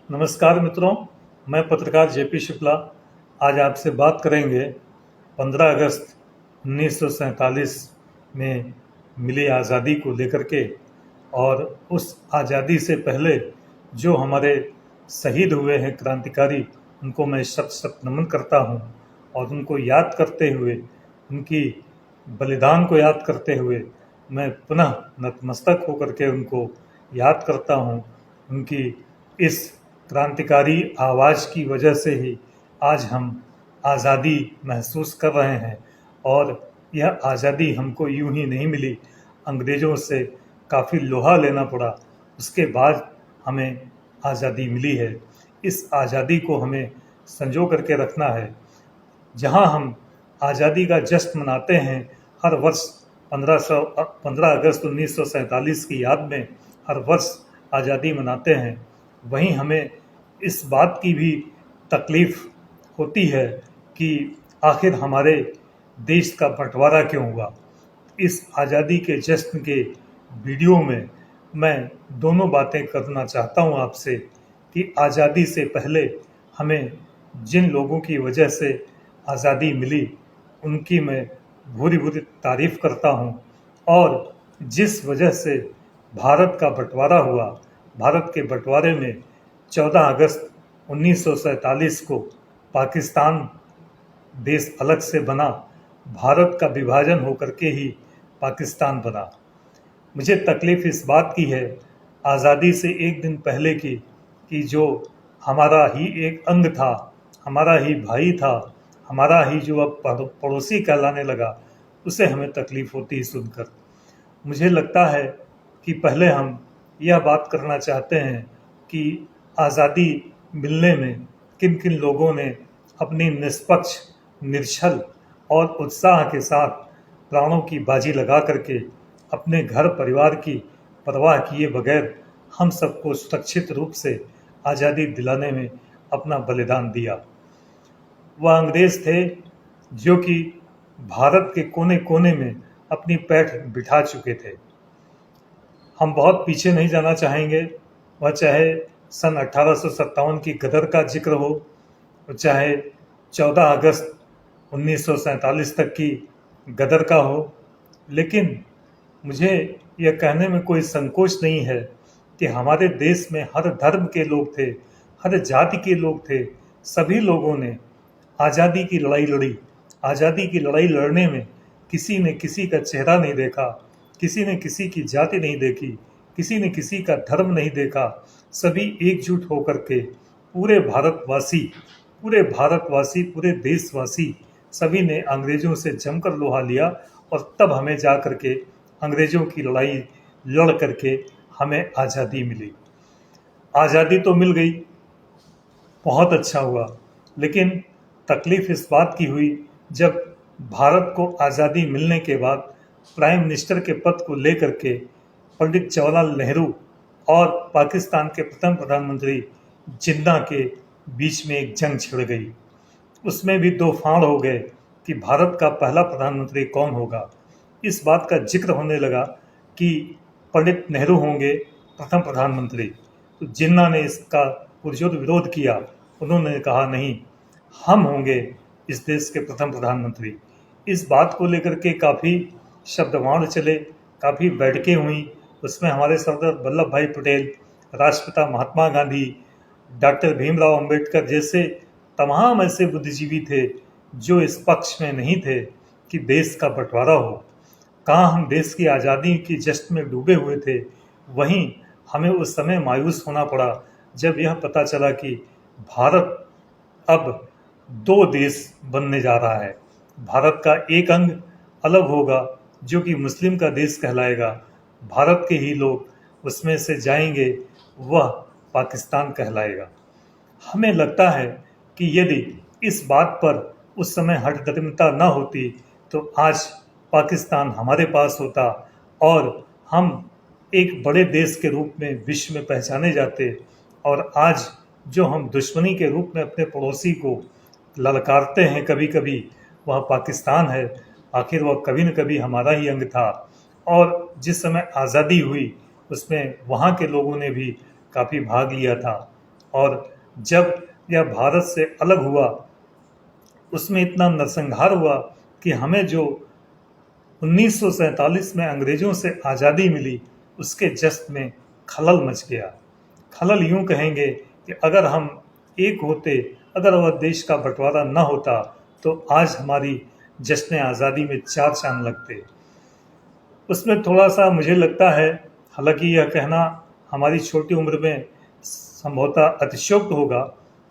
नमस्कार मित्रों, मैं पत्रकार जेपी शुक्ला आज आपसे बात करेंगे 15 अगस्त 1947 में मिली आज़ादी को लेकर के। और उस आज़ादी से पहले जो हमारे शहीद हुए हैं क्रांतिकारी, उनको मैं शत शत नमन करता हूं। और उनको याद करते हुए, उनकी बलिदान को याद करते हुए मैं पुनः नतमस्तक होकर के उनको याद करता हूं। उनकी इस क्रांतिकारी आवाज़ की वजह से ही आज हम आज़ादी महसूस कर रहे हैं। और यह आज़ादी हमको यूं ही नहीं मिली, अंग्रेज़ों से काफ़ी लोहा लेना पड़ा, उसके बाद हमें आज़ादी मिली है। इस आज़ादी को हमें संजो करके रखना है। जहां हम आज़ादी का जश्न मनाते हैं हर वर्ष 15 अगस्त 1947 की याद में हर वर्ष आज़ादी मनाते हैं, वहीं हमें इस बात की भी तकलीफ़ होती है कि आखिर हमारे देश का बंटवारा क्यों हुआ। इस आज़ादी के जश्न के वीडियो में मैं दोनों बातें करना चाहता हूं आपसे कि आज़ादी से पहले हमें जिन लोगों की वजह से आज़ादी मिली, उनकी मैं भूरी भूरी तारीफ़ करता हूं। और जिस वजह से भारत का बंटवारा हुआ, भारत के बंटवारे में 14 अगस्त 1947 को पाकिस्तान देश अलग से बना, भारत का विभाजन होकर के ही पाकिस्तान बना। मुझे तकलीफ़ इस बात की है आज़ादी से एक दिन पहले की, कि जो हमारा ही एक अंग था, हमारा ही भाई था, हमारा ही जो अब पड़ोसी कहलाने लगा, उसे हमें तकलीफ़ होती है सुनकर। मुझे लगता है कि पहले हम यह बात करना चाहते हैं कि आज़ादी मिलने में किन किन लोगों ने अपनी निष्पक्ष, निर्छल और उत्साह के साथ प्राणों की बाजी लगा करके अपने घर परिवार की परवाह किए बगैर हम सबको सुरक्षित रूप से आज़ादी दिलाने में अपना बलिदान दिया। वह अंग्रेज़ थे जो कि भारत के कोने कोने में अपनी पैठ बिठा चुके थे। हम बहुत पीछे नहीं जाना चाहेंगे, वह चाहे सन 1857 की गदर का जिक्र हो, चाहे 14 अगस्त 1947 तक की गदर का हो। लेकिन मुझे यह कहने में कोई संकोच नहीं है कि हमारे देश में हर धर्म के लोग थे, हर जाति के लोग थे। सभी लोगों ने आज़ादी की लड़ाई लड़ी। आज़ादी की लड़ाई लड़ने में किसी ने किसी का चेहरा नहीं देखा, किसी ने किसी की जाति नहीं देखी, किसी ने किसी का धर्म नहीं देखा। सभी एकजुट होकर के पूरे भारतवासी, पूरे देशवासी सभी ने अंग्रेज़ों से जमकर लोहा लिया। और तब हमें जा कर के अंग्रेज़ों की लड़ाई लड़ करके हमें आज़ादी मिली। आज़ादी तो मिल गई, बहुत अच्छा हुआ, लेकिन तकलीफ़ इस बात की हुई जब भारत को आज़ादी मिलने के बाद प्राइम मिनिस्टर के पद को लेकर के पंडित जवाहरलाल नेहरू और पाकिस्तान के प्रथम प्रधानमंत्री जिन्ना के बीच में एक जंग छिड़ गई। उसमें भी दो फाड़ हो गए कि भारत का पहला प्रधानमंत्री कौन होगा। इस बात का जिक्र होने लगा कि पंडित नेहरू होंगे प्रथम प्रधानमंत्री, तो जिन्ना ने इसका पुरजोर विरोध किया। उन्होंने कहा नहीं, हम होंगे इस देश के प्रथम प्रधानमंत्री। इस बात को लेकर के काफ़ी शब्दवाण चले, काफ़ी बैठकें हुई। उसमें हमारे सरदार वल्लभ भाई पटेल, राष्ट्रपिता महात्मा गांधी, डॉक्टर भीमराव अंबेडकर जैसे तमाम ऐसे बुद्धिजीवी थे जो इस पक्ष में नहीं थे कि देश का बंटवारा हो। कहाँ हम देश की आज़ादी की जश्न में डूबे हुए थे, वहीं हमें उस समय मायूस होना पड़ा जब यह पता चला कि भारत अब दो देश बनने जा रहा है। भारत का एक अंग अलग होगा जो कि मुस्लिम का देश कहलाएगा। भारत के ही लोग उसमें से जाएंगे, वह पाकिस्तान कहलाएगा। हमें लगता है कि यदि इस बात पर उस समय हठधर्मिता न होती तो आज पाकिस्तान हमारे पास होता और हम एक बड़े देश के रूप में विश्व में पहचाने जाते। और आज जो हम दुश्मनी के रूप में अपने पड़ोसी को ललकारते हैं कभी कभी, वह पाकिस्तान है। आखिर वह कभी न कभी हमारा ही अंग था। और जिस समय आज़ादी हुई उसमें वहाँ के लोगों ने भी काफ़ी भाग लिया था। और जब यह भारत से अलग हुआ उसमें इतना नरसंहार हुआ कि हमें जो 1947 में अंग्रेजों से आज़ादी मिली उसके जश्न में खलल मच गया। खलल यूं कहेंगे कि अगर हम एक होते, अगर वह देश का बंटवारा न होता तो आज हमारी जश्न आज़ादी में 4 चांद लगते। उसमें थोड़ा सा मुझे लगता है, हालांकि यह कहना हमारी छोटी उम्र में संभवतः अतिशयोक्त होगा,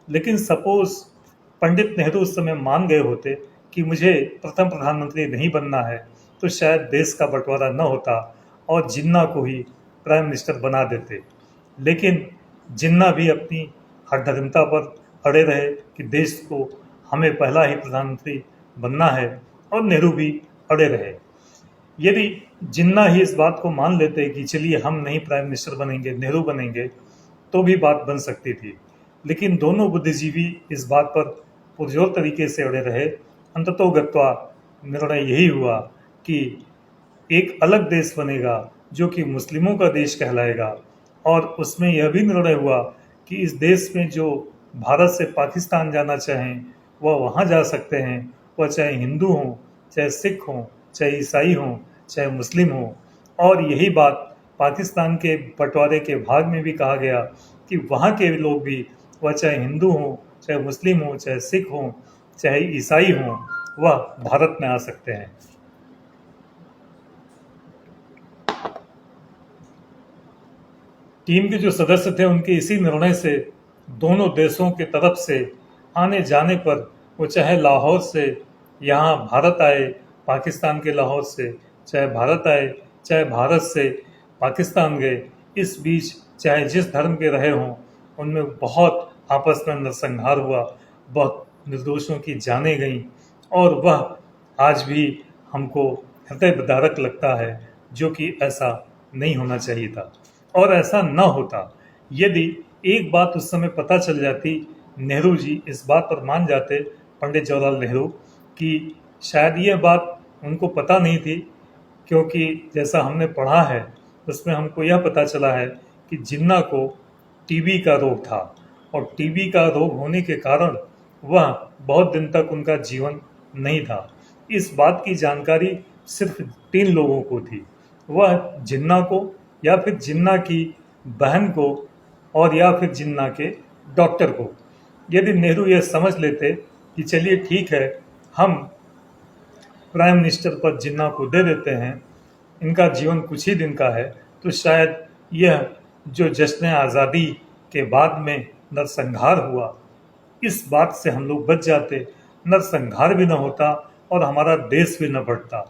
लेकिन सपोज पंडित नेहरू उस समय मान गए होते कि मुझे प्रथम प्रधानमंत्री नहीं बनना है, तो शायद देश का बंटवारा न होता और जिन्ना को ही प्राइम मिनिस्टर बना देते। लेकिन जिन्ना भी अपनी हठधर्मिता पर अड़े रहे कि देश को हमें पहला ही प्रधानमंत्री बनना है, और नेहरू भी अड़े रहे। यदि जिन्ना ही इस बात को मान लेते कि चलिए हम नहीं प्राइम मिनिस्टर बनेंगे, नेहरू बनेंगे, तो भी बात बन सकती थी। लेकिन दोनों बुद्धिजीवी इस बात पर पुरजोर तरीके से अड़े रहे। अंततोगत्वा निर्णय यही हुआ कि एक अलग देश बनेगा जो कि मुस्लिमों का देश कहलाएगा, और उसमें यह भी निर्णय हुआ कि इस देश में जो भारत से पाकिस्तान जाना चाहें वह वहाँ जा सकते हैं, वह चाहे हिंदू हों, चाहे सिख हों, चाहे ईसाई हों, चाहे मुस्लिम हों। और यही बात पाकिस्तान के बंटवारे के भाग में भी कहा गया कि वहाँ के लोग भी, वह चाहे हिंदू हों, चाहे मुस्लिम हों, चाहे सिख हों, चाहे ईसाई हों, वह भारत में आ सकते हैं। टीम के जो सदस्य थे उनके इसी निर्णय से दोनों देशों के तरफ से आने जाने पर, वो चाहे लाहौर से यहाँ भारत आए, पाकिस्तान के लाहौर से, चाहे भारत आए, चाहे भारत से पाकिस्तान गए, इस बीच चाहे जिस धर्म के रहे हों, उनमें बहुत आपस में नरसंहार हुआ, बहुत निर्दोषों की जानें गईं, और वह आज भी हमको हृदय विदारक लगता है, जो कि ऐसा नहीं होना चाहिए था। और ऐसा न होता यदि एक बात उस समय पता चल जाती, नेहरू जी इस बात पर मान जाते, पंडित जवाहरलाल नेहरू, कि शायद यह बात उनको पता नहीं थी, क्योंकि जैसा हमने पढ़ा है उसमें हमको यह पता चला है कि जिन्ना को टीबी का रोग था, और टीबी का रोग होने के कारण वह बहुत दिन तक उनका जीवन नहीं था। इस बात की जानकारी सिर्फ 3 लोगों को थी, वह जिन्ना को, या फिर जिन्ना की बहन को, और या फिर जिन्ना के डॉक्टर को। यदि नेहरू यह समझ लेते कि चलिए ठीक है, हम प्राइम मिनिस्टर पद जिन्ना को दे देते हैं, इनका जीवन कुछ ही दिन का है, तो शायद यह जो जश्न आज़ादी के बाद में नरसंहार हुआ, इस बात से हम लोग बच जाते, नरसंहार भी न होता और हमारा देश भी न बढ़ता,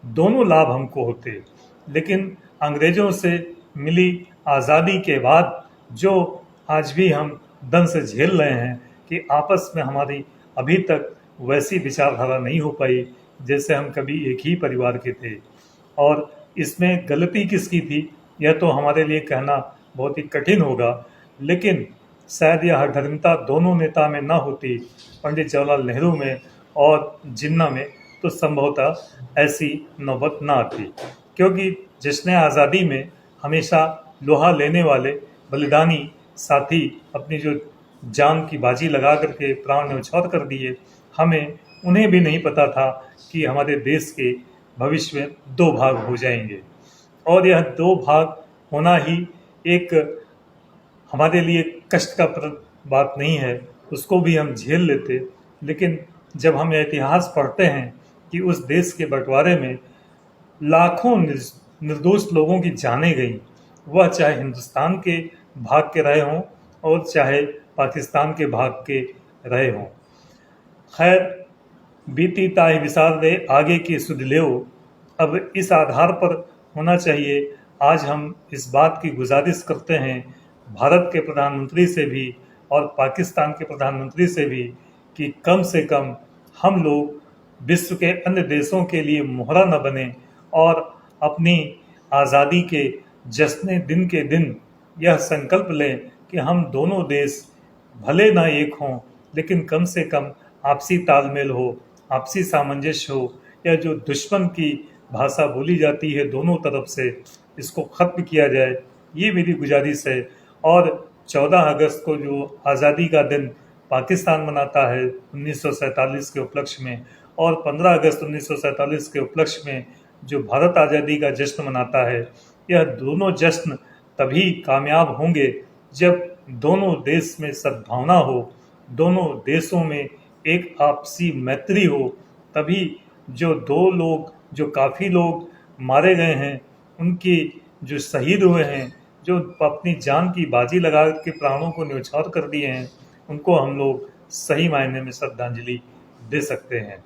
दोनों लाभ हमको होते। लेकिन अंग्रेजों से मिली आज़ादी के बाद जो आज भी हम दम से झेल रहे हैं कि आपस में हमारी अभी तक वैसी विचारधारा नहीं हो पाई जैसे हम कभी एक ही परिवार के थे। और इसमें गलती किसकी थी, यह तो हमारे लिए कहना बहुत ही कठिन होगा, लेकिन शायद यह हठधर्मिता दोनों नेता में ना होती, पंडित जवाहरलाल नेहरू में और जिन्ना में, तो संभवतः ऐसी नौबत ना आती। क्योंकि जश्न आज़ादी में हमेशा लोहा लेने वाले बलिदानी साथी अपनी जो जान की बाजी लगा करके प्राण न्यौछावर कर दिए, हमें उन्हें भी नहीं पता था कि हमारे देश के भविष्य में 2 भाग हो जाएंगे, और यह 2 भाग होना ही एक हमारे लिए कष्ट का बात नहीं है, उसको भी हम झेल लेते। लेकिन जब हम इतिहास पढ़ते हैं कि उस देश के बंटवारे में लाखों निर्दोष लोगों की जानें गई, वह चाहे हिंदुस्तान के भाग के रहे हों और चाहे पाकिस्तान के भाग के रहे हों। खैर, बीती ताहि विसार दे आगे की सुध लेओ, अब इस आधार पर होना चाहिए। आज हम इस बात की गुजारिश करते हैं भारत के प्रधानमंत्री से भी और पाकिस्तान के प्रधानमंत्री से भी कि कम से कम हम लोग विश्व के अन्य देशों के लिए मोहरा न बने और अपनी आज़ादी के जश्न दिन के दिन यह संकल्प लें कि हम दोनों देश भले ना एक हों, लेकिन कम से कम आपसी तालमेल हो, आपसी सामंजस्य हो, या जो दुश्मन की भाषा बोली जाती है दोनों तरफ से, इसको खत्म किया जाए, ये मेरी गुजारिश है। और 14 अगस्त को जो आज़ादी का दिन पाकिस्तान मनाता है 1947 के उपलक्ष्य में, और 15 अगस्त 1947 के उपलक्ष्य में जो भारत आज़ादी का जश्न मनाता है, यह दोनों जश्न तभी कामयाब होंगे जब दोनों देश में सद्भावना हो, दोनों देशों में एक आपसी मैत्री हो। तभी जो काफ़ी लोग मारे गए हैं, उनके जो शहीद हुए हैं, जो अपनी जान की बाजी लगा के प्राणों को न्यौछावर कर दिए हैं, उनको हम लोग सही मायने में श्रद्धांजलि दे सकते हैं।